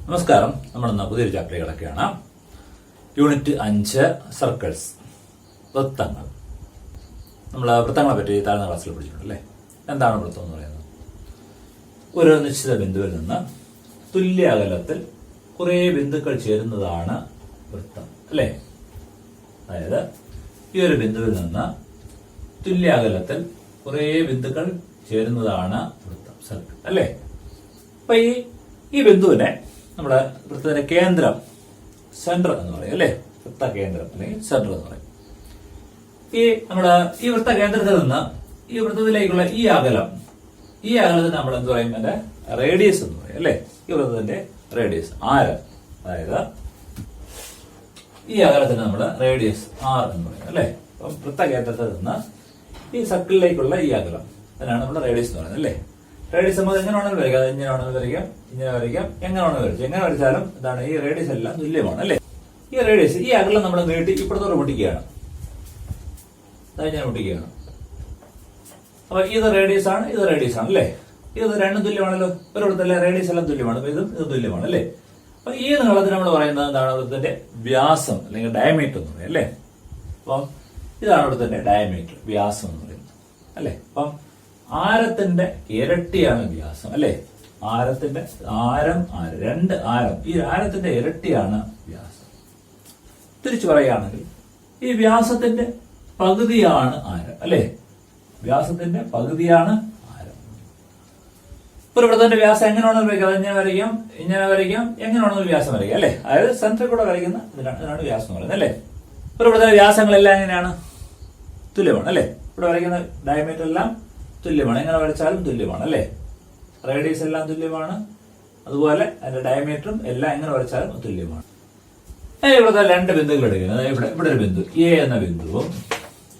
നമസ്കാരം. നമ്മളിന്ന് പുതിയൊരു ചാപ്റ്റർ കിടക്കുകയാണ്. യൂണിറ്റ് 5 സർക്കിൾസ്, വൃത്തങ്ങൾ. നമ്മൾ വൃത്തങ്ങളെ പറ്റി താഴ്ന്ന ക്ലാസ്സിൽ പഠിച്ചിട്ടുണ്ട് അല്ലേ? എന്താണ് വൃത്തം എന്ന് പറയുന്നത്? ഒരു നിശ്ചിത ബിന്ദുവിൽ നിന്ന് തുല്യ അകലത്തിൽ കുറെ ബിന്ദുക്കൾ ചേരുന്നതാണ് വൃത്തം അല്ലേ? അതായത് ഈ ഒരു ബിന്ദുവിൽ നിന്ന് തുല്യ അകലത്തിൽ കുറെ ബിന്ദുക്കൾ ചേരുന്നതാണ് വൃത്തം, സർക്കിൾ അല്ലേ? അപ്പൊ ഈ ബിന്ദുവിനെ നമ്മുടെ വൃത്തത്തിന്റെ കേന്ദ്രം, സെന്റർ എന്ന് പറയും അല്ലെ? വൃത്ത കേന്ദ്രം അല്ലെങ്കിൽ സെന്റർ എന്ന് പറയും. ഈ വൃത്ത കേന്ദ്രത്തിൽ നിന്ന് ഈ വൃത്തത്തിലേക്കുള്ള ഈ അകലത്തിന് നമ്മൾ എന്ത് പറയും? അതിന്റെ റേഡിയസ് എന്ന് പറയും അല്ലെ? ഈ വൃത്തത്തിന്റെ റേഡിയസ്, ആരം. അതായത് ഈ അകലത്തിന് നമ്മൾ റേഡിയസ് ആർ എന്ന് പറയും അല്ലെ? അപ്പം വൃത്ത കേന്ദ്രത്തിൽ നിന്ന് ഈ സർക്കിളിലേക്കുള്ള ഈ അകലം, അതിനാണ് നമ്മൾ റേഡിയസ് എന്ന് പറയുന്നത് അല്ലേ? റേഡിയസ് നമുക്ക് എങ്ങനെ വേണമെങ്കിലും വരയ്ക്കാം. അത് ഇങ്ങനെ വേണമെങ്കിലും വരയ്ക്കാം, ഇങ്ങനെ വരയ്ക്കാം, എങ്ങനെ വേണമെങ്കിലും വരയ്ക്കാം. എങ്ങനെ വരച്ചാലും ഇതാണ്, ഈ റേഡിയസ് എല്ലാം തുല്യമാണ് അല്ലേ? ഈ റേഡിയസ്, ഈ അകലം നമ്മൾ നീട്ടി ഇപ്പുറത്തോട്ട് മുട്ടിക്കുകയാണ്. ഞാൻ മുട്ടിക്കുകയാണ്. അപ്പൊ ഇത് റേഡിയസ് ആണ്, ഇത് റേഡിയസ് ആണ് അല്ലേ? ഇത് രണ്ടും തുല്യമാണല്ലോ. ഒരു വൃത്തത്തിലെ റേഡിയസ് എല്ലാം തുല്യമാണ്. അപ്പൊ ഇത് തുല്യമാണ് അല്ലേ? അപ്പൊ ഈ നീളത്തിന് നമ്മൾ പറയുന്നത് എന്താണ്? വൃത്തത്തിന്റെ വ്യാസം അല്ലെങ്കിൽ ഡയമീറ്റർ എന്ന് പറയും അല്ലേ? അപ്പം ഇതാണ് വൃത്തത്തിന്റെ ഡയമീറ്റർ, വ്യാസം എന്ന് പറയുന്നത് അല്ലേ? അപ്പം ആരത്തിന്റെ ഇരട്ടിയാണ് വ്യാസം അല്ലെ? ആരത്തിന്റെ രണ്ട് ആരം, ഈ ആരത്തിന്റെ ഇരട്ടിയാണ് വ്യാസം. തിരിച്ചു പറയുകയാണെങ്കിൽ ഈ വ്യാസത്തിന്റെ പകുതിയാണ് ആരം അല്ലെ? വ്യാസത്തിന്റെ പകുതിയാണ് ആരം. ഒരു വൃത്തത്തിന്റെ വ്യാസം എങ്ങനെ വേണമെന്ന് വരയ്ക്കാം. ഇങ്ങനെ വരയ്ക്കാം, ഇങ്ങനെ വരയ്ക്കാം, എങ്ങനെ വേണമെന്ന് വ്യാസം വരയ്ക്കാം അല്ലെ? അതായത് സെന്ററിൽ കൂടെ വരയ്ക്കുന്ന ഇതിനാണ് വ്യാസം എന്ന് പറയുന്നത് അല്ലെ? ഒരു വൃത്തത്തിന്റെ വ്യാസങ്ങളെല്ലാം എങ്ങനെയാണ്? തുല്യമാണ് അല്ലെ? ഇവിടെ വരയ്ക്കുന്ന ഡയമീറ്റർ എല്ലാം തുല്യമാണ്. എങ്ങനെ വരച്ചാലും തുല്യമാണ് അല്ലെ? റേഡിയസ് എല്ലാം തുല്യമാണ്. അതുപോലെ അതിന്റെ ഡയമീറ്ററും എല്ലാം എങ്ങനെ വരച്ചാലും തുല്യമാണ്. ഇവിടുത്തെ രണ്ട് ബിന്ദുക്കൾ എടുക്കുന്നത്. ഇവിടെ ഒരു ബിന്ദു എ എന്ന ബിന്ദുവും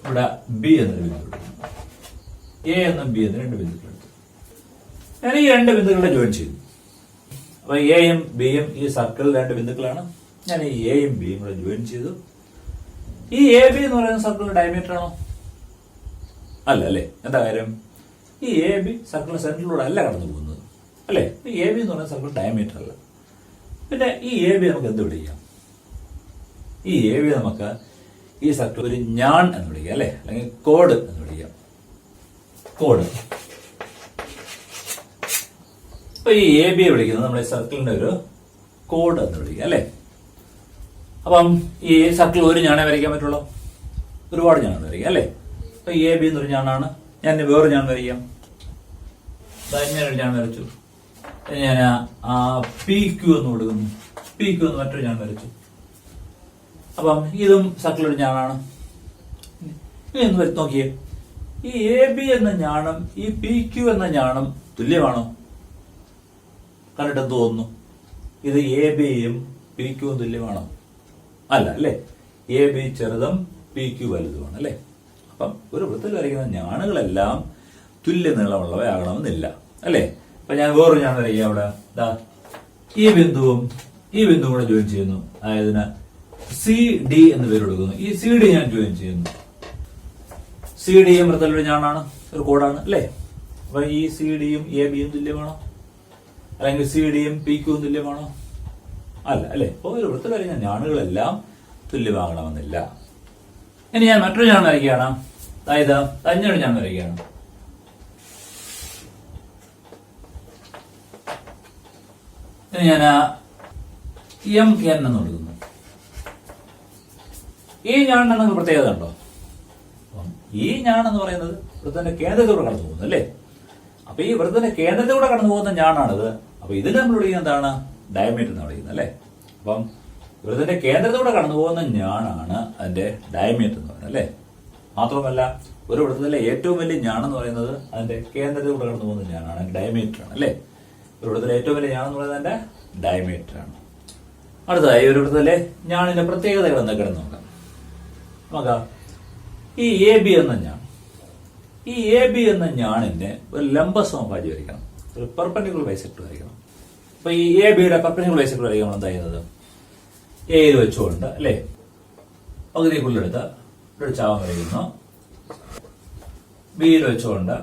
ഇവിടെ ബി എന്നൊരു ബിന്ദു എടുക്കുന്നു. എ എന്നും ബി എന്ന രണ്ട് ബിന്ദുക്കൾ എടുത്തു. ഞാൻ ഈ രണ്ട് ബിന്ദുക്കളെ ജോയിൻ ചെയ്തു. അപ്പൊ എയും ബിയും ഈ സർക്കിളിൽ രണ്ട് ബിന്ദുക്കളാണ്. ഞാൻ ഈ എയും ബിയും കൂടെ ജോയിൻ ചെയ്തു. ഈ എ ബി എന്ന് പറയുന്ന സർക്കിളിന്റെ ഡയമീറ്റർ ആണോ? അല്ല അല്ലെ? എന്താ കാര്യം? ഈ എ ബി സർക്കിളിന്റെ സെന്ററിലൂടെ അല്ല കടന്നു പോകുന്നത് അല്ലെ? ഈ എ ബി എന്ന് പറയുന്ന സർക്കിൾ ഡയമീറ്റർ അല്ല. പിന്നെ ഈ എ ബി നമുക്ക് എന്ത് വിളിക്കാം? ഈ എ ബി നമുക്ക് ഈ സർക്കിൾ ഒരു ഞാൻ എന്ന് വിളിക്കാം അല്ലെ? അല്ലെങ്കിൽ കോഡ് എന്ന് വിളിക്കാം. കോഡ്. അപ്പൊ ഈ എ ബിയെ വിളിക്കുന്നത് നമ്മുടെ സർക്കിളിന്റെ ഒരു കോഡ് എന്ന് വിളിക്കാം അല്ലെ? അപ്പം ഈ സർക്കിൾ ഒരു ഞാനേ വരയ്ക്കാൻ പറ്റുള്ളൂ, ഒരുപാട് ഞാനാണ് വരയ്ക്കാം അല്ലെ? അപ്പൊ എ ബി എന്നൊരു ഞാനാണ്. ഞാൻ വേറെ ഞാൻ വരയ്ക്കാം. ഞാനൊരു ഞാൻ വരച്ചു. ഞാൻ പി ക്യു എന്ന് കൊടുക്കുന്നു. പി ക്യു എന്ന് മറ്റൊരു ഞാൻ വരച്ചു. അപ്പം ഇതും സർക്കിൾ ഒരു ഞാനാണ്. ഇനി ഒന്ന് വരച്ച് നോക്കിയേ. ഈ എ ബി എന്ന ഞാനും ഈ പി ക്യു എന്ന ഞാനും തുല്യമാണോ? കണ്ടിട്ട് എന്ത് തോന്നുന്നു? ഇത് എ ബിയും പി ക്യുവും തുല്യമാണോ? അല്ല അല്ലെ? എ ബി ചെറുതും പി ക്യു വലുതുമാണ് അല്ലെ? അപ്പം ഒരു വൃത്തത്തിൽ വരയ്ക്കുന്ന ഞാണുകളെല്ലാം തുല്യ നീളമുള്ളവയാകണമെന്നില്ല അല്ലെ? അപ്പൊ ഞാൻ വേറൊരു ഞാൻ വരയ്ക്കാം. അവിടെ ഈ ബിന്ദുവും കൂടെ ജോയിൻ ചെയ്യുന്നു. അതായത് സി ഡി എന്ന് പേര് കൊടുക്കുന്നു. ഈ സി ഡി ഞാൻ ജോയിൻ ചെയ്യുന്നു. സി ഡിയും വൃത്തത്തിലൊരു ഞാനാണ്, ഒരു കോഡാണ് അല്ലെ? അപ്പൊ ഈ സി ഡിയും എ ബിയും തുല്യമാണോ? അല്ലെങ്കിൽ സി ഡിയും പി ക്യുവും തുല്യമാണോ? അല്ല അല്ലെ? അപ്പൊ ഒരു വൃത്തത്തിൽ വരയ്ക്കുന്ന ഞാണുകളെല്ലാം തുല്യമാകണമെന്നില്ല. ഇനി ഞാൻ മറ്റൊരു ഞാൻ വരയ്ക്കുകയാണ്. അതായത് തഞ്ഞൊരു ഞാൻ വരയ്ക്കുകയാണ്. ഇനി ഞാൻ എം എൻ എന്ന് കൊടുക്കുന്നു. ഈ ഞാണെന്ന് നിങ്ങൾക്ക് പ്രത്യേകത ഉണ്ടോ? ഈ ഞാണെന്ന് പറയുന്നത് വൃത്തത്തിന്റെ കേന്ദ്രത്തിലൂടെ കടന്നു പോകുന്നു അല്ലേ? അപ്പൊ ഈ വൃത്തത്തിന്റെ കേന്ദ്രത്തിലൂടെ കടന്നു പോകുന്ന ഞാനാണിത്. അപ്പൊ ഇതിന് നമ്മൾ വിളിക്കുന്നത് എന്താണ്? ഡയമീറ്റർ എന്ന് വിളിക്കുന്നത് അല്ലേ? അപ്പം വൃത്തത്തിന്റെ കേന്ദ്രത്തിലൂടെ കടന്നു പോകുന്ന ഞാനാണ് അതിന്റെ ഡയമീറ്റർ എന്ന് പറയുന്നത് അല്ലെ? മാത്രമല്ല ഒരു വൃത്തത്തിലെ ഏറ്റവും വലിയ ഞാണെന്ന് പറയുന്നത് അതിന്റെ കേന്ദ്രത്തിലൂടെ കടന്നു പോകുന്ന ഞാനാണ്, ഡയമീറ്റർ ആണ് അല്ലെ? ഒരു വൃത്തത്തിലെ ഏറ്റവും വലിയ ഞാണെന്ന് പറയുന്നത് അതിന്റെ ഡയമീറ്റർ ആണ്. അടുത്തതായി ഒരു വൃത്തത്തിലെ ഞാണിന്റെ പ്രത്യേകതകൾ എന്തൊക്കെയാണെന്ന് നോക്കാം. നോക്കാം. ഈ എ ബി എന്ന ഞാണിന്റെ ഒരു ലംബ സമഭാജി വരയ്ക്കണം, ഒരു പെർപെൻഡിക്കുലർ ബൈസെക്ടർ വരയ്ക്കണം. അപ്പൊ ഈ എ ബിയുടെ പെർപെൻഡിക്കുലർ ബൈസെക്ടർ വരയ്ക്കാൻ എന്താ ചെയ്യുന്നത്? എയിൽ വെച്ചുകൊണ്ട് അല്ലെ പകുതിക്കുള്ളെടുത്ത് ഒരു ചാവം വരയ്ക്കുന്നു. ബിയിൽ വെച്ചുകൊണ്ട്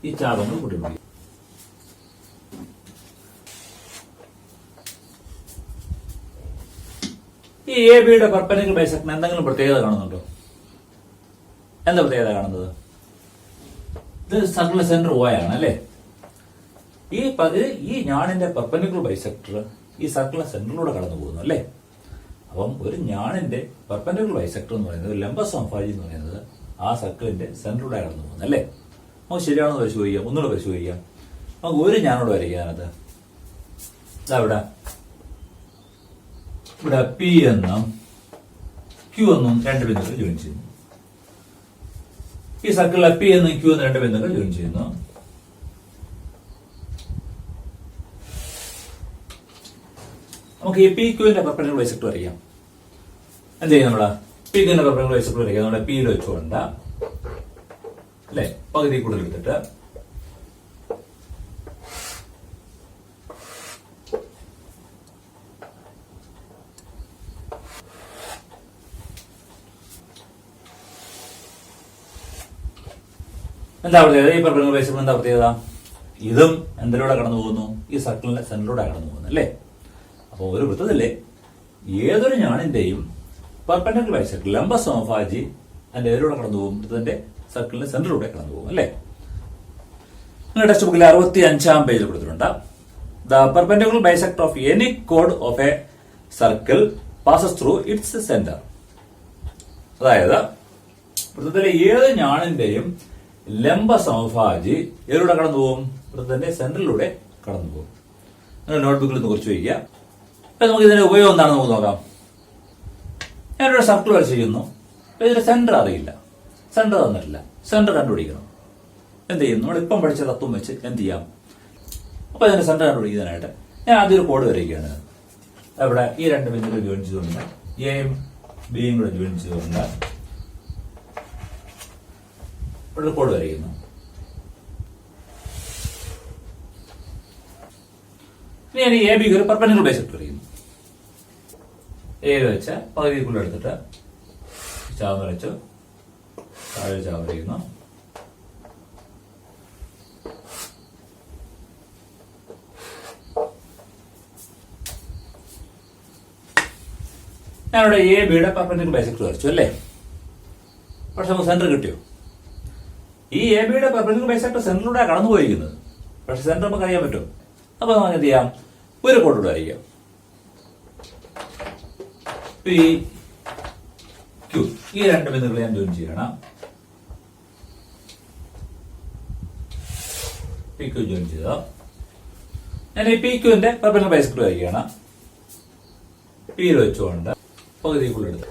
ഈ ചാപങ്ങൾ കൂട്ടി പിടിക്കും. ഈ എ ബിയുടെ പെർപെൻഡിക്കുലർ ബൈസെക്ടറിന് എന്തെങ്കിലും പ്രത്യേകത കാണുന്നുണ്ടോ? എന്താ പ്രത്യേകത കാണുന്നത്? ഇത് സർക്കിളിന്റെ സെന്റർ O ആണ് അല്ലേ? ഈ ഞാണിന്റെ പെർപെൻഡിക്കുലർ ബൈസെക്ടർ ഈ സർക്കിളിന്റെ സെന്ററിലൂടെ കടന്നു പോകുന്നു അല്ലേ? അപ്പം ഒരു ഞാണിന്റെ പെർപെൻഡിക്കുലർ ബൈസെക്ടർ എന്ന് പറയുന്നത്, ലംബ സമഭാജി എന്ന് പറയുന്നത് ആ സർക്കിളിന്റെ സെന്ററിലൂടെ കടന്നു പോകുന്നു അല്ലേ? നമുക്ക് ശരിയാണെന്ന് പരിശോധിക്കാം, ഒന്നുകൂടെ പരിശോധിക്കാം. നമുക്ക് ഒരു ഞാനോട് വരയ്ക്കാനത് ഇവിടെ പി എന്നും ക്യൂ എന്നും രണ്ട് ബിന്ദുക്കൾ ജോയിൻ ചെയ്യുന്നു. ഈ സർക്കിളിലെ പി എന്നും ക്യൂ എന്നും രണ്ട് ബിന്ദുക്കൾ ജോയിൻ ചെയ്യുന്നു. നമുക്ക് ഈ പി ക്യൂവിന്റെ പെർപെൻഡിക്കുലർ ബൈസെക്ടർ വരയ്ക്കാം. എന്ത് ചെയ്യും? നമ്മള് പി ക്യൂവിന്റെ പെർപെൻഡിക്കുലർ ബൈസെക്ടർ വരയ്ക്കാം. നമ്മുടെ പിയിൽ വെച്ചുകൊണ്ട് അല്ലെ പകുതി കൂടുതൽ എടുത്തിട്ട് എന്താ പ്രത്യേകത? ഈ പെർപെൻഡിക്കുലർ ബൈസെക്ടർ എന്താ പ്രത്യേകത? ഇതും എന്തിലൂടെ കടന്നു പോകുന്നു? ഈ സർക്കിളിന്റെ സെന്ററിലൂടെ കടന്നു പോകുന്നു അല്ലേ? അപ്പോൾ ഒരു വൃത്തത്തിലെ ഏതൊരു ഞാണിന്റെയും പെർപെൻഡിക്കുലർ ബൈസെക്ടർ ലംബ സമഭാജി അതിന്റെ ഏതിലൂടെ കടന്നു പോകും? വൃത്തത്തിന്റെ സർക്കിളിന്റെ സെന്ററിലൂടെ കടന്നു പോകും അല്ലേ? നിങ്ങളുടെ ടെക്സ്റ്റ് ബുക്കിൽ 65-ാം പേജിൽ കൊടുത്തിട്ടുണ്ട്. The perpendicular bisector of any code of A circle passes through it's centre. അതായത് വൃത്തത്തിലെ ഏത് ഞാണിന്റെയും ലംബ സമഭാജി ഏതിലൂടെ കടന്നു പോകും? വൃത്തത്തിന്റെ സെന്ററിലൂടെ കടന്നു പോകും. നിങ്ങൾ നോട്ട്ബുക്കിൽ നിന്ന് കുറിച്ച് വയ്ക്കുക. അപ്പൊ നമുക്ക് ഇതിന്റെ ഉപയോഗം എന്താണെന്ന് നമുക്ക് നോക്കാം. ഞാനൊരു സർക്കിൾ വരച്ചിരിക്കുന്നു. അപ്പൊ ഇതിന്റെ സെന്റർ അറിയില്ല, സെന്റർ തന്നിട്ടില്ല. സെന്റർ കണ്ടുപിടിക്കണം. എന്ത് ചെയ്യും? നമ്മൾ ഇപ്പം പഠിച്ച തത്വം വെച്ച് എന്ത് ചെയ്യാം? അപ്പൊ ഇതിന്റെ സെന്റർ കണ്ടുപിടിക്കാനായിട്ട് ഞാൻ ആദ്യം ഒരു കോഡ് വരയ്ക്കുകയാണ്. അവിടെ ഈ രണ്ട് ബിന്ദുക്കൾ ജോയിൻ ചെയ്തുകൊണ്ട് എയും ബിയും കൂടെ ജോയിൻ ചെയ്തുകൊണ്ട് ഒരു കോഡ് വരയ്ക്കുന്നു. ഇനി ഞാൻ എ ബിക്ക് ഒരു പെർപെൻഡിക്കുലർ ബൈസെക്ടർ വരയ്ക്കുന്നു. എ വെച്ച് പകുതിക്കുള്ള എടുത്തിട്ട് ചാവ് വരച്ചു, താഴെ ചാവ് വരയ്ക്കുന്നു. ഞാനിവിടെ എ ബിയുടെ പെർപെൻഡിക്കുലർ ബൈസെക്ടർ വരച്ചു അല്ലേ? പക്ഷെ നമുക്ക് സെന്റർ കിട്ടിയോ? ഈ എ ബിയുടെ പെർപെൻഡിക്കുലർ ബൈസെക്ടർ സെന്ററിലൂടെ കടന്നു പോയിരിക്കുന്നത്. പക്ഷെ സെന്റർ നമുക്ക് അറിയാൻ പറ്റും. അപ്പൊ നമുക്ക് എന്ത് ചെയ്യാം? ഒരു കോഡ് വരയ്ക്കാം. പി ക്യൂ ഈ രണ്ട് ബിന്ദുക്കൾ ഞാൻ ജോയിൻ ചെയ്യണം. പി ക്യൂ ജോയിൻ ചെയ്തോ. ഞാൻ ഈ പി ക്യൂവിന്റെ പെർപെൻഡിക്കുലർ ബൈസെക്ടർ വരയ്ക്കുകയാണ്. പിയിൽ വെച്ചുകൊണ്ട് പകുതിക്കുള്ള എടുത്ത്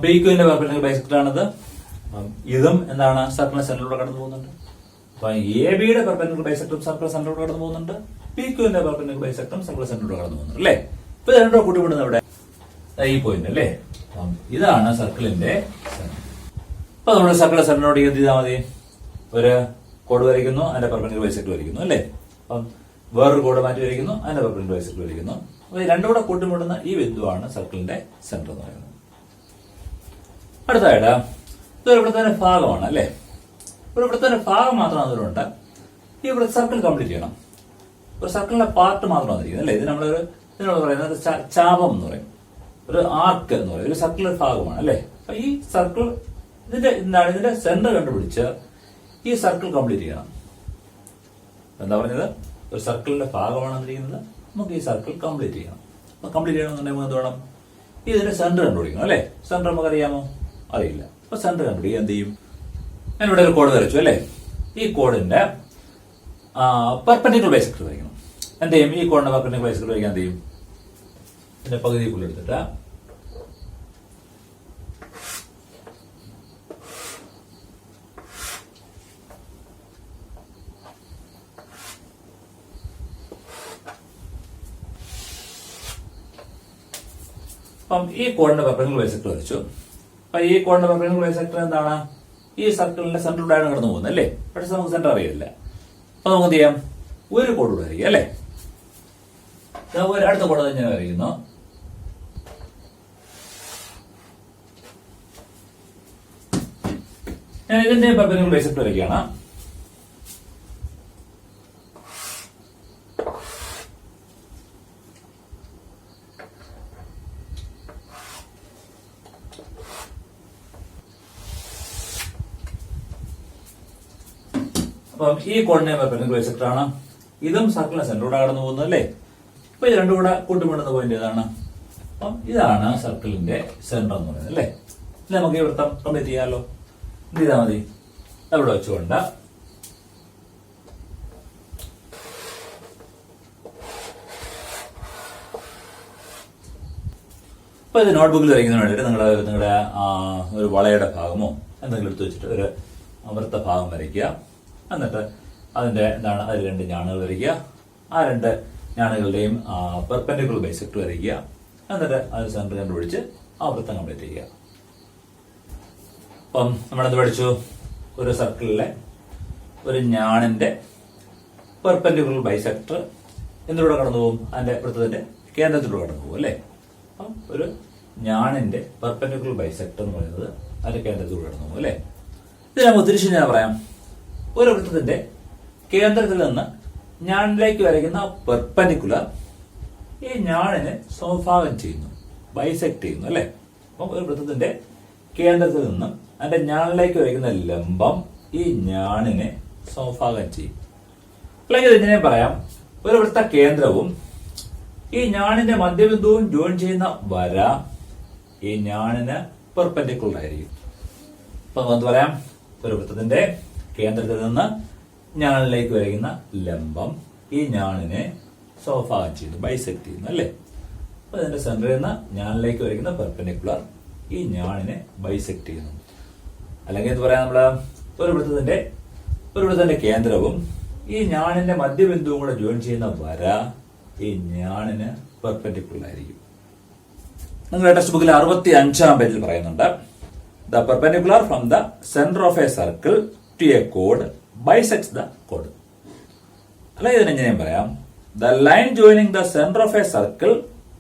പി ക്യൂവിന്റെ പെർപെൻഡിക്കുലർ ബൈസെക്ടർ ആണിത്. ഇതും എന്താണ്? സർക്കിളിന്റെ സെന്ററിലൂടെ കടന്നു പോകുന്നുണ്ട്. അപ്പൊ എ ബിയുടെ പെർപെൻഡിക്കുലർ ബൈസെക്ടറും സർക്കിൾ സെന്ററിലൂടെ കടന്നു പോകുന്നുണ്ട്. പി ക്യൂവിന്റെ പെർപെൻഡിക്കുലർ ബൈസെക്ടറും സർക്കിൾ സെന്ററിലൂടെ കടന്നു പോകുന്നുണ്ട് അല്ലേ? ഇപ്പൊ രണ്ടോ കൂട്ടിവിടുന്നത് ഇവിടെ ഈ പോയിന്റ് അല്ലേ? ഇതാണ് സർക്കിളിന്റെ സെന്റർ. അപ്പൊ നമ്മുടെ സർക്കിളിന്റെ സെന്ററിനോട് എന്ത് ചെയ്താൽ മതി? ഒരു കോഡ് വരയ്ക്കുന്നു, അതിന്റെ പെർപെൻഡിക്കുലർ ബൈസെക്ടർ വരയ്ക്കുന്നു അല്ലേ? അപ്പം വേറൊരു കോഡ് മാറ്റി വരയ്ക്കുന്നു, അതിന്റെ പെർപെൻഡിക്കുലർ ബൈസെക്ടർ വരയ്ക്കുന്നു. അപ്പൊ രണ്ടും കൂടെ കൂട്ടിമുട്ടുന്ന ഈ ബിന്ദുവാണ് സർക്കിളിന്റെ സെന്റർ എന്ന് പറയുന്നത്. അടുത്തായിട്ട് ഇതൊരു വൃത്തത്തിന്റെ ഭാഗമാണ് അല്ലേ? ഒരു വൃത്തത്തിന്റെ ഭാഗം മാത്രം അതിലുണ്ട്. ഈ വൃത്ത സർക്കിൾ കംപ്ലീറ്റ് ചെയ്യണം. ഒരു സർക്കിളിന്റെ പാർട്ട് മാത്രം വന്നിരിക്കുന്നത് അല്ലേ? ഇതിനോട് പറയുന്നത് ചാപം എന്ന് പറയും, ഒരു ആർക്ക് എന്ന് പറയും. ഒരു സർക്കിളിന്റെ ഭാഗമാണ് അല്ലേ? അപ്പൊ ഈ സർക്കിൾ ഇതിന്റെ സെന്റർ കണ്ടുപിടിച്ച് ഈ സർക്കിൾ കംപ്ലീറ്റ് ചെയ്യണം. എന്താ പറഞ്ഞത്? ഒരു സർക്കിളിന്റെ ഭാഗമാണ് വന്നിരിക്കുന്നത്. നമുക്ക് ഈ സർക്കിൾ കംപ്ലീറ്റ് ചെയ്യണം. അപ്പൊ കംപ്ലീറ്റ് ചെയ്യണമെന്നുണ്ടെങ്കിൽ എന്ത് വേണം? ഇതിന്റെ സെന്റർ കണ്ടുപിടിക്കണം അല്ലേ? സെന്റർ നമുക്ക് അറിയാമോ? അറിയില്ല. അപ്പൊ സെന്റർ കണ്ടുപിടിക്കുക. എന്ത് ചെയ്യും? ഞാനിവിടെ ഒരു കോഡ് വരച്ചു അല്ലേ? ഈ കോഡിന്റെ പെർപെൻഡിക്കുലർ ബൈസെക്ടർ വരയ്ക്കണം. എന്ത് ചെയ്യും? ഈ കോഡിന്റെ പെർപെൻഡിക്കുലർ ബൈസെക്ടർ വരയ്ക്കാൻ എന്ത് ചെയ്യും? ഇതിന്റെ പകുതിക്കുള്ള എടുത്തിട്ട് അപ്പം ഈ കോഡിന്റെ പെർപെൻഡിക്കുലർ ബൈസെക്ടർ വരച്ചു. അപ്പൊ ഈ കോഡിന്റെ പെർപെൻഡിക്കുലർ ബൈസെക്ടർ എന്താണ്? ഈ സർക്കിളിന്റെ സെന്ററിലൂടെയാണ് കടന്നു പോകുന്നത് അല്ലേ? പക്ഷെ നമുക്ക് സെന്റർ അറിയില്ല. അപ്പൊ നമുക്ക് എന്ത് ചെയ്യാം? ഒരു കോഡ് വരയ്ക്കുക അല്ലേ? അടുത്ത കോഡ് തന്നെ വരയ്ക്കുന്നു. ഞാൻ ഇതിന്റെ പെർപെൻഡിക്കുലർ ബൈസെക്ടർ വരയ്ക്കുകയാണ്. അപ്പം ഈ കോണിനെ പെർപെൻഡിക്കുലർ ബൈസെക്ടർ ആണ്. ഇതും സർക്കിളിന്റെ സെന്ററോടെ കടന്നു പോകുന്നത് അല്ലേ. അപ്പൊ ഇത് രണ്ടും കൂടെ കൂട്ടുമുട്ടുന്ന പോയിന്റ് ഏതാണ്? അപ്പം ഇതാണ് സർക്കിളിന്റെ സെന്റർ എന്ന് പറയുന്നത് അല്ലേ. ഇത് നമുക്ക് ഈ വൃത്തം കംപ്ലീറ്റ് ചെയ്യാമല്ലോ. എന്ത് ചെയ്താൽ മതി? അവിടെ വെച്ചുകൊണ്ട് അപ്പൊ ഇത് നോട്ട്ബുക്കിൽ വരയ്ക്കുന്നതിന് വേണ്ടിയിട്ട് നിങ്ങളുടെ ഒരു വളയുടെ ഭാഗമോ എന്തെങ്കിലും എടുത്ത് വെച്ചിട്ട് ഒരു വൃത്ത ഭാഗം വരയ്ക്കുക. എന്നിട്ട് അതിന്റെ എന്താണ് അതിൽ 2 ഞാണുകൾ വരയ്ക്കുക. ആ 2 ഞാണുകളുടെയും പെർപെൻഡിക്കുലർ ബൈസെക്ടർ വരയ്ക്കുക. എന്നിട്ട് അത് സെന്റർ കണ്ടുപിടിച്ച് ആ വൃത്തം കംപ്ലീറ്റ് ചെയ്യുക. അപ്പം നമ്മളെന്ത് പഠിച്ചു? ഒരു സർക്കിളിലെ ഒരു ഞാണിന്റെ പെർപെൻഡിക്കുലർ ബൈസെക്ടർ എന്തിലൂടെ കടന്നു പോകും? അതിന്റെ വൃത്തത്തിന്റെ കേന്ദ്രത്തിലൂടെ കടന്നു പോകും അല്ലേ. അപ്പം ഒരു ഞാണിന്റെ പെർപെൻഡിക്കുലർ ബൈസെക്ടർ എന്ന് പറയുന്നത് അതിന്റെ കേന്ദ്രത്തിലൂടെ കടന്നു പോകും അല്ലേ. ഇത് നമുക്ക് തിരിച്ചു ഞാൻ പറയാം. ഒരു വൃത്തത്തിന്റെ കേന്ദ്രത്തിൽ നിന്ന് ഞാണിലേക്ക് വരയ്ക്കുന്ന പെർപെൻഡിക്കുലർ ഈ ഞാണിനെ സമഭാഗം ചെയ്യുന്നു, ബൈസെക്ട് ചെയ്യുന്നു അല്ലെ. അപ്പം ഒരു വൃത്തത്തിന്റെ കേന്ദ്രത്തിൽ നിന്നും അതിന്റെ ഞാണിലേക്ക് വരയ്ക്കുന്ന ലംബം ഈ ഞാണിനെ സമഭാഗം ചെയ്യും. അല്ലെങ്കിൽ ഇതിനെ പറയാം, ഒരു വൃത്ത കേന്ദ്രവും ഈ ഞാണിന്റെ മധ്യബിന്ദുവും ജോയിൻ ചെയ്യുന്ന വര ഈ ഞാണിന് പെർപെൻഡിക്കുലർ ആയിരിക്കും. അപ്പൊ നമുക്ക് പറയാം, ഒരു വൃത്തത്തിന്റെ കേന്ദ്രത്തിൽ നിന്ന് ഞാണിലേക്ക് വരയ്ക്കുന്ന ലംബം ഈ ഞാണിനെ സമഭാഗം ചെയ്യുന്നു, ബൈസെക്ട് ചെയ്യുന്നു അല്ലേ. അപ്പൊ ഇതിന്റെ സെന്ററിൽ നിന്ന് ഞാണിലേക്ക് വരയ്ക്കുന്ന പെർപെൻഡിക്കുലർ ഈ ഞാണിനെ ബൈസെക്ട് ചെയ്യുന്നു. അല്ലെങ്കിൽ എന്ത് പറയാം, നമ്മള് ഒരു വൃത്തത്തിന്റെ കേന്ദ്രവും ഈ ഞാണിന്റെ മധ്യബിന്ദുവും കൂടെ ജോയിൻ ചെയ്യുന്ന വര ഈ ഞാണിന് പെർപെൻഡിക്കുലർ ആയിരിക്കും. നിങ്ങളുടെ ടെക്സ്റ്റ് ബുക്കിൽ 65-ാം പേജിൽ പറയുന്നുണ്ട്, the perpendicular from the centre of A circle to A code bisects the code. അല്ലെങ്കിൽ ഇതിനെങ്ങനെയും പറയാം, the line joining the centre of A circle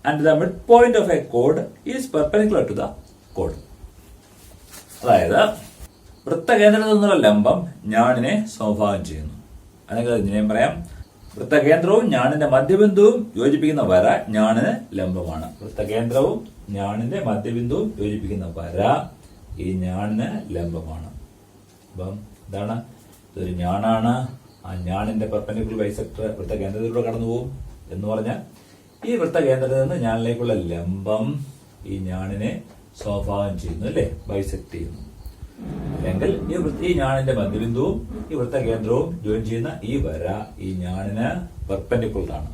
and the mid point of A code is perpendicular to the code. അതായത് വൃത്തകേന്ദ്രത്തിൽ നിന്നുള്ള ലംബം ഞാണിനെ സമഭാഗം ചെയ്യുന്നു. അല്ലെങ്കിൽ ഇതിനെയും പറയാം, വൃത്തകേന്ദ്രവും ഞാണിന്റെ മധ്യബിന്ദുവും യോജിപ്പിക്കുന്ന വര ഞാണിന് ലംബമാണ്. വൃത്തകേന്ദ്രവും ഞാണിന്റെ മധ്യബിന്ദുവും യോജിപ്പിക്കുന്ന വര ഈ ഞാണിന് ലംബമാണ്. അപ്പം ഇതാണ്, ഇതൊരു ഞാണാണ്. ആ ഞാണിന്റെ പെർപെൻഡിക്കുലർ ബൈസെക്ടർ വൃത്തകേന്ദ്രത്തിലൂടെ കടന്നു പോകും എന്ന് പറഞ്ഞാൽ ഈ വൃത്തകേന്ദ്രത്തിൽ നിന്ന് ഞാണിലേക്കുള്ള ലംബം ഈ ഞാണിനെ സമഭാഗം ചെയ്യുന്നു അല്ലെ, ബൈസെക്ട് ചെയ്യുന്നു. അല്ലെങ്കിൽ ഈ ഞാണിന്റെ മധ്യബിന്ദുവും ഈ വൃത്തകേന്ദ്രവും ജോയിൻ ചെയ്യുന്ന ഈ വര ഈ ഞാണിന് പെർപെൻഡിക്കുലർ ആണ്.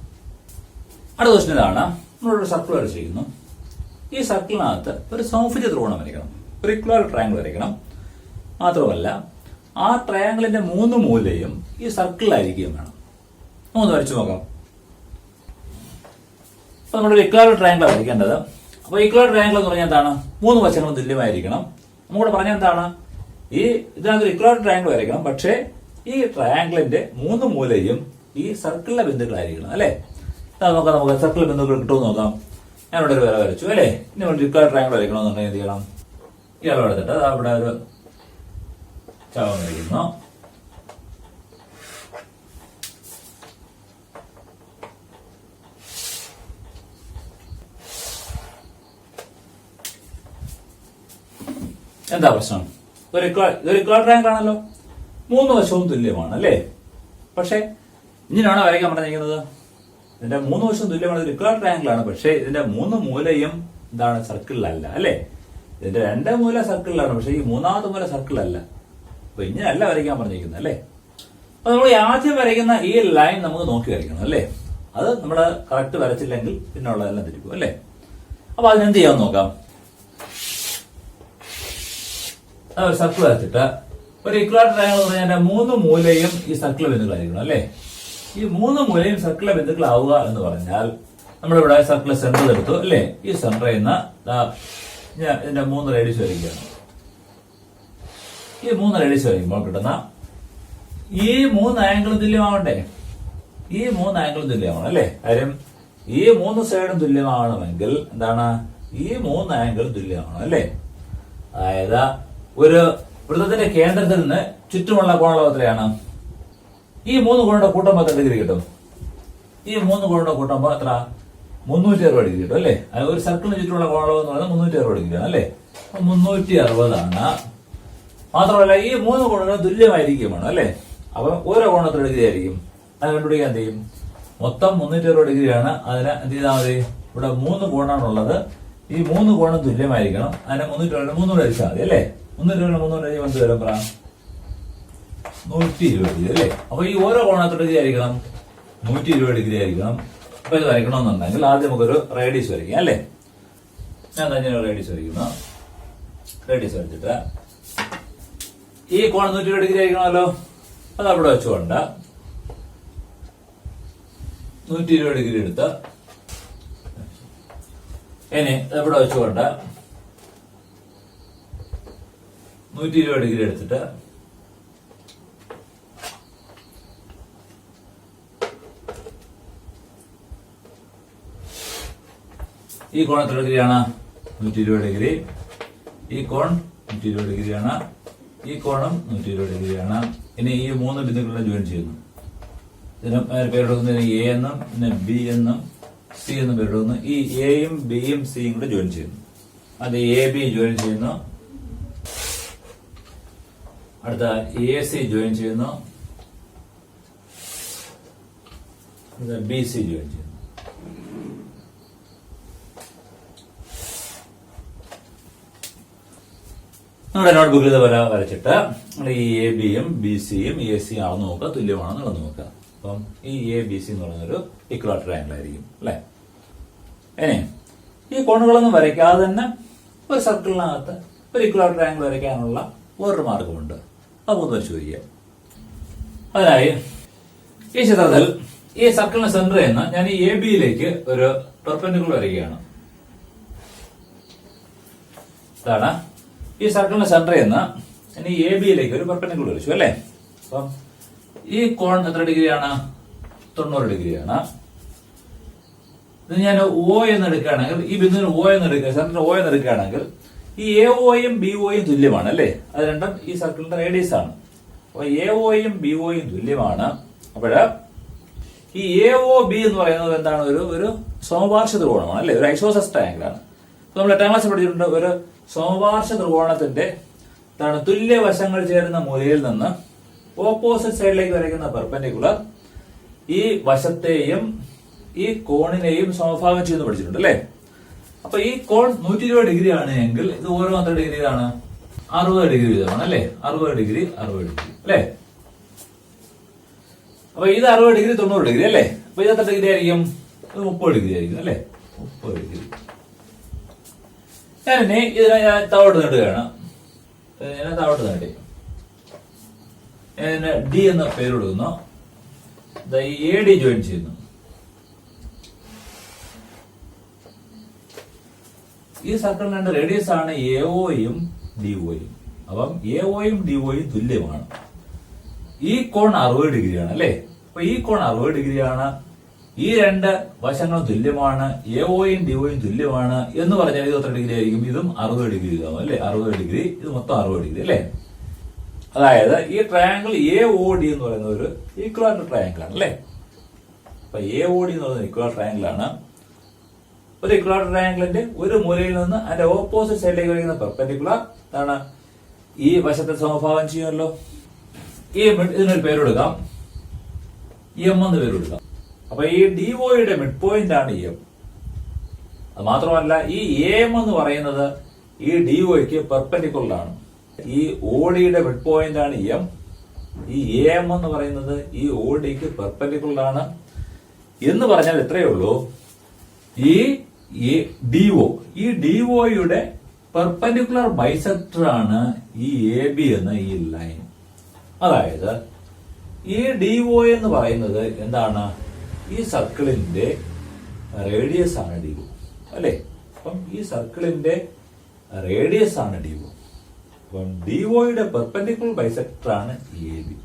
അടുത്ത ക്വസ്റ്റ്യൻ ഇതാണ്, നമ്മളൊരു സർക്കിൾ വരച്ചിരിക്കുന്നു. ഈ സർക്കിളിനകത്ത് ഒരു സമഭുജ ത്രികോണം വരയ്ക്കണം, ഒരു ഇക്വലാറ്ററൽ ട്രയാങ്കിൾ വരയ്ക്കണം. മാത്രമല്ല ആ ട്രയാങ്കിളിന്റെ 3 മൂലയും ഈ സർക്കിളിലായിരിക്കുകയും വേണം. നമുക്ക് വരച്ചു നോക്കാം. അപ്പൊ നമ്മളൊരു ഇക്വലാറ്ററൽ ട്രയാങ്കിൾ വരയ്ക്കേണ്ടത്. അപ്പൊ ഇക്വലാറ്ററൽ ട്രയാങ്കിൾ എന്ന് പറഞ്ഞാൽ എന്താണ്? 3 വശങ്ങളും തുല്യമായിരിക്കണം. നമുക്കിവിടെ പറഞ്ഞാൽ എന്താണ്? ഇതിനകത്ത് ഇക്വലാറ്ററൽ ട്രയാങ്കിൾ വരയ്ക്കണം, പക്ഷേ ഈ ട്രയാങ്കിളിന്റെ 3 മൂലയും ഈ സർക്കിളിലെ ബിന്ദുക്കളായിരിക്കണം അല്ലെ. നോക്കാം, നമുക്ക് സർക്കിൾ ബിന്ദുക്കൾ കിട്ടുമെന്ന് നോക്കാം. ഞാനിവിടെ ഒരു വര വരച്ചു അല്ലെ. ഇനി നമ്മൾ ഇക്വലാറ്ററൽ ട്രയാങ്കിൾ വരയ്ക്കണമെന്നുണ്ടെങ്കിൽ എന്ത് ചെയ്യണം? ഈ അളവ് എടുത്തിട്ട് അവിടെ ഒരു ചാവം വരയ്ക്കുന്നു. എന്താ പ്രശ്നം? ഇതൊരു ഇക്വലാറ്ററൽ ട്രയാങ്കിൾ ആണല്ലോ, 3 വശവും തുല്യമാണ് അല്ലേ. പക്ഷെ ഇങ്ങനെയാണോ വരയ്ക്കാൻ പറഞ്ഞിരിക്കുന്നത്? ഇതിന്റെ 3 വശവും തുല്യമാണ്, ഒരു ഇക്വലാറ്ററൽ ട്രയാങ്കിൾ ആണ്. പക്ഷെ ഇതിന്റെ 3 മൂലയും എന്താണ്? സർക്കിളിലല്ല അല്ലെ. ഇതിന്റെ 2 മൂല സർക്കിളിലാണ്, പക്ഷെ ഈ 3ാമത്തെ മൂല സർക്കിളല്ല. അപ്പൊ ഇങ്ങനെയല്ല വരയ്ക്കാൻ പറഞ്ഞിരിക്കുന്നത് അല്ലെ. അപ്പൊ നമ്മൾ ആദ്യം വരയ്ക്കുന്ന ഈ ലൈൻ നമുക്ക് നോക്കി വരയ്ക്കണം അല്ലെ. അത് നമ്മൾ കറക്റ്റ് വരച്ചില്ലെങ്കിൽ പിന്നുള്ളതെല്ലാം തിരിക്കും അല്ലെ. അപ്പൊ അതിനെന്ത് ചെയ്യാമെന്ന് നോക്കാം. സർക്കിൾ വരച്ചിട്ട് ഒരു ഇക്വലാറ്ററൽ ട്രയാങ്കിൾ എന്ന് പറഞ്ഞാൽ 3 മൂലയും ഈ സർക്കിൾ ബിന്ദുക്കളായിരിക്കണം അല്ലെ. ഈ 3 മൂലയും സർക്കിളിലെ ബിന്ദുക്കളാവുക എന്ന് പറഞ്ഞാൽ നമ്മളിവിടെ സർക്കിൾ സെന്റർ എടുത്തു അല്ലെ. ഈ സെന്ററിൽ നിന്ന് ഇതിന്റെ 3 റേഡിയസ് വരയ്ക്കുകയാണ്. ഈ 3 റേഡിയസ് വരയ്ക്കുമ്പോൾ കിട്ടുന്ന ഈ 3 ആംഗിളും തുല്യമാവണ്ടേ? ഈ 3 ആംഗിളും തുല്യമാണ് അല്ലെ. കാര്യം ഈ 3 സൈഡും തുല്യമാവണമെങ്കിൽ എന്താണ്? ഈ 3 ആംഗിളും തുല്യമാണ് അല്ലെ. അതായത് ഒരു വൃത്തത്തിന്റെ കേന്ദ്രത്തിൽ നിന്ന് ചുറ്റുമുള്ള കോണളവ് എത്രയാണ്? ഈ 3 കോണിന്റെ കൂട്ടുമ്പോൾ എത്ര ഡിഗ്രി കിട്ടും? ഈ 3 കോണിന്റെ കൂട്ടുമ്പോൾ എത്ര? 360 ഡിഗ്രി കിട്ടും അല്ലേ? ഒരു സർക്കിളിന് ചുറ്റുമുള്ള കോണളവ് എന്ന് പറയുന്നത് 360 ഡിഗ്രിയാണ് അല്ലേ? 360 ആണ്. മാത്രമല്ല ഈ 3 കോണുകൾ തുല്യമായിരിക്കും വേണം അല്ലേ? അപ്പൊ ഓരോ കോണം എത്ര ഡിഗ്രി ആയിരിക്കും? അത് കണ്ടുപിടിക്കാൻ എന്ത് ചെയ്യും? മൊത്തം 360 ഡിഗ്രിയാണ്. അതിന് എന്ത് ചെയ്താൽ മതി? ഇവിടെ 3 കോണാണുള്ളത്. ഈ 3 കോണും തുല്യമായിരിക്കണം. അതിനെ 320 3 അടിച്ചാൽ മതി അല്ലേ? 320 എന്ത് വരും പറ? 120 ഡിഗ്രി അല്ലേ? അപ്പൊ ഈ ഓരോ കോണം എത്ര ഡിഗ്രി ആയിരിക്കണം? 120 ഡിഗ്രി ആയിരിക്കണം. അപ്പൊ ഇത് വരയ്ക്കണമെന്നുണ്ടെങ്കിൽ ആദ്യം നമുക്കൊരു റേഡിയസ് വരയ്ക്കാം അല്ലേ? ഞാൻ തന്നെ റേഡിയസ് വരയ്ക്കുന്നു. റേഡിയസ് വരച്ചിട്ട് ഈ കോൺ 120 ഡിഗ്രി ആയിരിക്കണമല്ലോ. അത് അവിടെ വെച്ചുകൊണ്ട് 120 ഡിഗ്രി എടുത്ത് ഇനി ഇവിടെ വെച്ചുകൊണ്ട് 120 ഡിഗ്രി എടുത്തിട്ട് ഈ കോൺ എത്ര ഡിഗ്രിയാണ്? 120 ഡിഗ്രി. ഈ കോൺ 120 ഡിഗ്രിയാണ്. ഈ കോണും 120 ഡിഗ്രിയാണ്. ഇനി ഈ 3 ബിന്ദുക്കളെ ജോയിൻ ചെയ്യുന്നു. ഇതിന് പേരെടുക്കുന്നത് എ എന്നും പിന്നെ ബി എന്നും സി എന്നും പേരെടുക്കുന്നു. ഈ എയും ബിയും സിയും കൂടെ ജോയിൻ ചെയ്യുന്നു. അത് എ ബി ജോയിൻ ചെയ്യുന്നു. അടുത്ത എ സി ജോയിൻ ചെയ്യുന്നു. ബി സി ജോയിൻ ചെയ്യുന്നു. നമ്മുടെ നോട്ട്ബുക്കിൽ ഇതുപോലെ വരച്ചിട്ട് ഈ എ ബിയും ബി സിയും എ സി ആണെന്ന് നോക്കുക, തുല്യമാണെന്നുള്ളത് നോക്കുക. അപ്പം ഈ എ ബി സി എന്ന് പറയുന്നൊരു ഇക്വലാറ്റർ ട്രയാങ്കിൾ ആയിരിക്കും അല്ലെ? ഇനി ഈ കോണുകളൊന്നും വരയ്ക്കാതെ തന്നെ ഒരു സർക്കിളിനകത്ത് ഒരു ഇക്വലാറ്റർ ട്രയാങ്കിൾ വരയ്ക്കാനുള്ള വേറൊരു മാർഗമുണ്ട്. അതൊന്ന് പരിശോധിക്കാം. അതിനായി ഈ ചിത്രത്തിൽ ഈ സർക്കിളിന് സെന്റർ ചെയ്യുന്ന ഞാൻ ഈ എ ബിയിലേക്ക് ഒരു പെർപെൻഡിക്കുലർ വരയ്ക്കുകയാണ്. ഇതാണ് ഈ സർക്കിളിന് സെന്റർ ചെയ്യുന്ന ഇനി എ ബിയിലേക്ക് ഒരു പെർപെൻഡിക്കുലർ വരച്ചു അല്ലേ? അപ്പം ഈ കോൺ എത്ര ഡിഗ്രിയാണ്? 90 ഡിഗ്രിയാണ്. ഇത് ഞാൻ ഒ എന്ന് എടുക്കുകയാണെങ്കിൽ ഈ ബിന്ദുവിന് ഒ എന്ന് എടുക്കുക, സെന്റർ ഒ എന്ന് എടുക്കുകയാണെങ്കിൽ ഈ എ ഒയും ബി ഒയും തുല്യമാണ് അല്ലേ? അത് രണ്ടും ഈ സർക്കിളിന്റെ റേഡിയസ് ആണ്. അപ്പൊ എ ഒയും ബി ഒയും തുല്യമാണ്. അപ്പോഴ് ഈ എ ഒ ബി എന്ന് പറയുന്നത് എന്താണ്? ഒരു സമപാർശ്വ ത്രികോണമാണ് അല്ലെ? ഒരു ഐസോസെലസ് ട്രയാങ്കിൾ ആണ്. നമ്മൾ 8ാം ക്ലാസ് പഠിച്ചിട്ടുണ്ട്. ഒരു സമപാർശ്വ ത്രികോണത്തിന്റെ തുല്യ വശങ്ങൾ ചേരുന്ന മൂലയിൽ നിന്ന് ഓപ്പോസിറ്റ് സൈഡിലേക്ക് വരയ്ക്കുന്ന പെർപെൻഡിക്കുലർ ഈ വശത്തെയും ഈ കോണിനെയും സമഭാഗം ചെയ്യുന്നു പഠിച്ചിട്ടുണ്ട് അല്ലെ? അപ്പൊ ഈ കോൺ 120 ഡിഗ്രി ആണ് എങ്കിൽ ഇത് ഓരോ എത്ര ഡിഗ്രിയാണ്? 60 ഡിഗ്രി വീതമാണ് അല്ലെ? 60 ഡിഗ്രി 60 ഡിഗ്രി അല്ലെ? അപ്പൊ ഇത് 60 ഡിഗ്രി 90 ഡിഗ്രി അല്ലെ? അപ്പൊ ഇത് എത്ര ഡിഗ്രി ആയിരിക്കും? ഇത് 30 ഡിഗ്രി ആയിരിക്കും അല്ലെ? 30 ഡിഗ്രി. ഞാനിനി ഇതിനെ ഞാൻ താഴോട്ട് നേടുകയാണ്. ഞാൻ താഴോട്ട് നേടി ഡി എന്ന പേര് കൊടുക്കുന്നു. എ ഡി ജോയിൻ ചെയ്യുന്നു. ഈ സർക്കിളിന് രണ്ട് റേഡിയസ് ആണ് എ ഒയും ഡി ഒയും. അപ്പം എ ഒയും ഡി ഒയും തുല്യമാണ്. ഈ കോൺ 60 ഡിഗ്രിയാണ് അല്ലെ? അപ്പൊ ഈ കോൺ 60 ഡിഗ്രിയാണ്. ഈ രണ്ട് വശങ്ങളും തുല്യമാണ്. എ ഒയും ഡി ഒയും തുല്യമാണ് എന്ന് പറഞ്ഞാൽ ഇത് എത്ര ഡിഗ്രി ആയിരിക്കും? ഇതും 60 ഡിഗ്രി ഇതാവും അല്ലെ? 60 ഡിഗ്രി. ഇത് മൊത്തം 60 ഡിഗ്രി അല്ലെ? അതായത് ഈ ട്രയാങ്കിൾ എ ഒ ഡി എന്ന് പറയുന്ന ഒരു ഈക്വലാറ്റർ ട്രയാങ്കിൾ ആണ് അല്ലെ? അപ്പൊ എ ഒ ഡി എന്ന് പറയുന്ന ഈക്വലാറ്റർ ട്രയാങ്കിൾ ആണ്. ഒരു ഇക്വലാറ്റർ ട്രയാങ്കിളിന്റെ ഒരു മൂലയിൽ നിന്ന് അതിന്റെ ഓപ്പോസിറ്റ് സൈഡിലേക്ക് വരയ്ക്കുന്ന പെർപെൻഡിക്കുലർ എന്താണ്? ഈ വശത്തെ സമഭാവം ചെയ്യുമല്ലോ. ഈ ഇതിനൊരു പേരെടുക്കാം, എം എന്ന് പേരെടുക്കാം. അപ്പൊ ഈ ഡി ഒയുടെ മിഡ് പോയിന്റ് ആണ് എം. അത് മാത്രമല്ല ഈ എം എന്ന് പറയുന്നത് ഈ ഡി ഒയ്ക്ക് പെർപെൻഡിക്കുലർ ആണ്. ഈ ഒഡിയുടെ മിഡ് പോയിന്റ് ആണ് എം. ഈ എം എന്ന് പറയുന്നത് ഈ ഒഡിക്ക് പെർപെൻഡിക്കുലർ ആണ് എന്ന് പറഞ്ഞാൽ ഇത്രയേ ഉള്ളൂ. ഈ ഡിഒ ഈ ഡിഒയുടെ പെർപെൻഡിക്കുലർ ബൈസെക്ടർ ആണ് ഈ എ ബി എന്ന ഈ ലൈൻ. അതായത് ഈ ഡിഒ എന്ന് പറയുന്നത് എന്താണ്? ഈ സർക്കിളിന്റെ റേഡിയസ് ആണ് ഡിഒ അല്ലെ? അപ്പം ഈ സർക്കിളിന്റെ റേഡിയസ് ആണ് ഡിഒ. അപ്പം ഡിഒയുടെ പെർപെൻഡിക്കുലർ ബൈസെക്ടർ ആണ് എ ബി.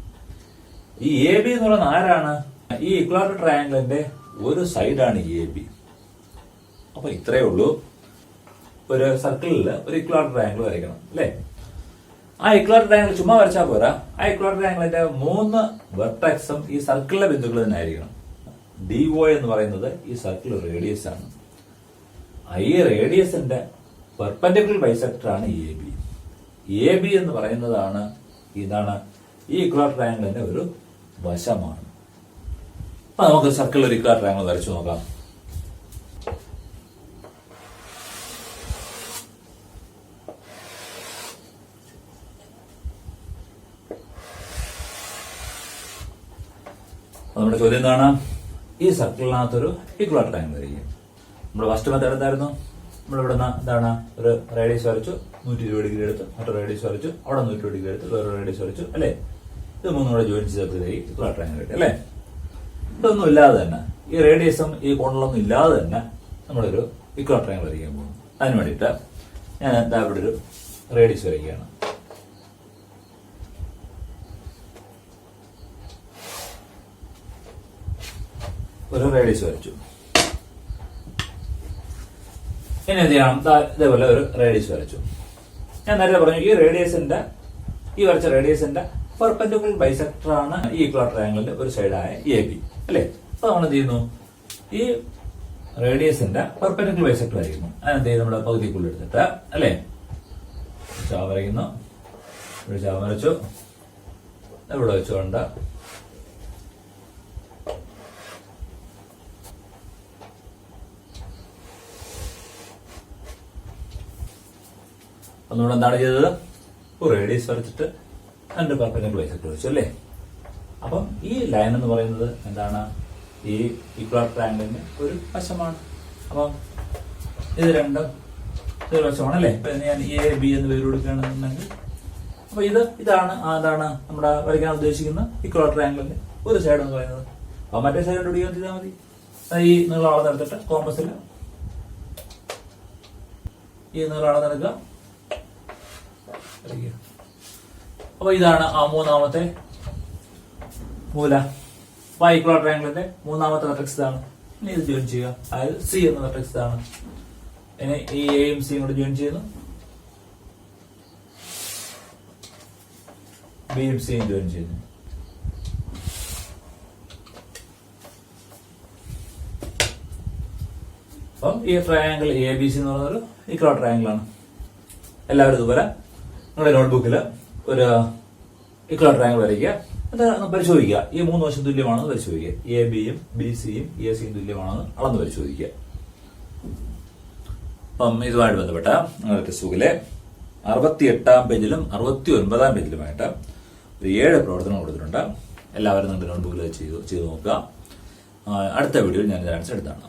ഈ എ ബി എന്ന് പറയുന്നത് ആരാണ്? ഈ ഇക്വലാറ്റർ ട്രയാങ്കിളിന്റെ ഒരു സൈഡാണ് എ ബി. അപ്പൊ ഇത്രയേ ഉള്ളൂ. ഒരു സർക്കിളിൽ ഒരു ഇക്വലാറ്റർ ട്രയാങ്കിൾ വരയ്ക്കണം അല്ലെ? ആ ഇക്വലാറ്റർ ട്രയാങ്കിൾ ചുമ്മാ വരച്ചാൽ പോരാ. ആ ഇക്വലാറ്റർ ട്രയാങ്കിളിന്റെ 3 വെർട്ടെക്സും ഈ സർക്കിളിലെ ബിന്ദുക്കൾ തന്നെ ആയിരിക്കണം. DO എന്ന് പറയുന്നത് ഈ സർക്കിൾ റേഡിയസ് ആണ്. ഈ റേഡിയസിന്റെ പെർപെൻഡിക്കുലർ ബൈസെക്ടർ ആണ് AB. AB എന്ന് പറയുന്നതാണ് ഇതാണ് ഈ ഇക്വലാറ്റർ ട്രയാങ്കിളിന്റെ ഒരു വശമാണ്. അപ്പൊ നമുക്ക് സർക്കിൾ ഒരു ഇക്വലാറ്റർ ട്രയാങ്കിൾ വരച്ചു നോക്കാം. നമ്മുടെ ചോദ്യം എന്താണ്? ഈ സർക്കിളിനകത്തൊരു ഇക്വലാറ്റർ ട്രയാങ്കിൾ വരയ്ക്കുക. നമ്മുടെ ഫസ്റ്റ് മെത്തേഡ് എന്തായിരുന്നു? നമ്മളിവിടെ എന്താണ് ഒരു റേഡിയസ് വരച്ചു, 120 ഡിഗ്രി എടുത്ത് മറ്റൊരു റേഡിയസ് വരച്ചു, അവിടെ 120 ഡിഗ്രി എടുത്ത് വേറൊരു റേഡിയസ് വരച്ചു, അല്ലേ? ഇത് മൂന്നും കൂടെ ജോയിൻ ചെയ്തപ്പോഴത്തേക്ക് ഇക്വലാറ്റർ ട്രയാങ്കിൾ കിട്ടി, അല്ലേ? ഇതൊന്നും ഇല്ലാതെ തന്നെ, ഈ റേഡിയസും ഈ കോണിലൊന്നും ഇല്ലാതെ തന്നെ നമ്മളൊരു ഇക്വലാറ്റർ ട്രയാങ്കിൾ വരയ്ക്കാൻ പോകുന്നു. അതിന് വേണ്ടിയിട്ട് ഞാൻ എന്താ ഇവിടെ ഒരു റേഡിയസ് വരയ്ക്കുകയാണ്. ഒരു റേഡിയസ് വരച്ചു. ഇനി എന്ത് ചെയ്യണം? ഇതേപോലെ ഒരു റേഡിയസ് വരച്ചു. ഞാൻ നേരത്തെ പറഞ്ഞു ഈ വരച്ച റേഡിയസിന്റെ പെർപെൻഡിക്കുലർ ബൈസെക്ടർ ആണ് ഈ ഇക്വലാറ്റർ ട്രയാങ്കിളിന്റെ ഒരു സൈഡായ AB, അല്ലേ? അപ്പൊ നമ്മൾ എന്ത് ചെയ്യുന്നു? ഈ റേഡിയസിന്റെ പെർപെൻഡിക്കുലർ ബൈസെക്ടർ ആയിരിക്കുന്നു. അതിനെന്ത് ചെയ്യും? നമ്മുടെ പകുതിക്കുള്ളിൽ എടുത്തിട്ട്, അല്ലേ, ചാ വരയ്ക്കുന്നു. ഇവിടെ ചാ വരച്ചു. ഇവിടെ വെച്ചുകൊണ്ട് ഒന്നുകൂടെ എന്താണ് ചെയ്തത്? ഒരു റേഡിയസ് വരച്ചിട്ട് അതിന്റെ പെർപെൻഡിക്കുലർ ബൈസെക്ടർ വെച്ചു, അല്ലേ? അപ്പം ഈ ലൈൻ എന്ന് പറയുന്നത് എന്താണ്? ഈ ഇക്വലാറ്റർ ട്രയാങ്കിളിന്റെ ഒരു വശമാണ്. അപ്പം ഇത് രണ്ടും ഇതൊരു വശമാണ്, അല്ലേ? ഇപ്പൊ ഞാൻ AB എന്ന് പേര് കൊടുക്കുകയാണെന്നുണ്ടെങ്കിൽ അപ്പൊ ഇതാണ് നമ്മുടെ വരയ്ക്കാൻ ഉദ്ദേശിക്കുന്ന ഇക്വലാറ്റർ ട്രയാങ്കിളിന്റെ ഒരു സൈഡ് എന്ന് പറയുന്നത്. അപ്പൊ മറ്റേ സൈഡ് കണ്ടുപിടിക്കാൻ ചെയ്താൽ മതി. ഈ നീളം അളന്നെടുത്തിട്ട് കോമ്പസിൽ ഈ നീളം അളന്നെടുക്കുക. അപ്പൊ ഇതാണ് ആ മൂന്നാമത്തെ മൂല. ഇക്വലാറ്റർ ട്രയാങ്കിളിന്റെ മൂന്നാമത്തെ വെർട്ടെക്സ് ഇതാണ്. ഇനി ഇത് ജോയിൻ ചെയ്യുക. അതായത് C എന്ന വെർട്ടെക്സ് ഇതാണ്. ഇനി ഈ Aയും Cയും കൂടെ ജോയിൻ ചെയ്യുന്നു. Bയും Cയും ജോയിൻ ചെയ്യുന്നു. അപ്പം ഈ ട്രയാങ്കിൾ ABC എന്ന് പറയുന്നൊരു ഇക്വലാറ്റർ ട്രയാങ്കിൾ ആണ്. എല്ലാവരും ഇതുപോലെ നിങ്ങളുടെ നോട്ട്ബുക്കിൽ ഒരു ഇക്വലാറ്റർ ട്രയാങ്കിൾ വരയ്ക്കുക. അത് പരിശോധിക്കുക. ഈ 3 വശം തുല്യമാണെന്ന് പരിശോധിക്കുക. ABയും BCയും ACയും തുല്യമാണെന്ന് അളന്ന് പരിശോധിക്കുക. അപ്പം ഇതുമായിട്ട് ബന്ധപ്പെട്ട നിങ്ങളുടെ ടെക്സ്റ്റ് ബുക്കിലെ 68-ാം പേജിലും 69-ാം പേജിലുമായിട്ട് ഒരു 7 പ്രവർത്തനം കൊടുത്തിട്ടുണ്ട്. എല്ലാവരും നിങ്ങളുടെ നോട്ട്ബുക്കിൽ ചെയ്ത് നോക്കുക. അടുത്ത വീഡിയോയിൽ ഞാൻ ഇത് എടുത്താണ്.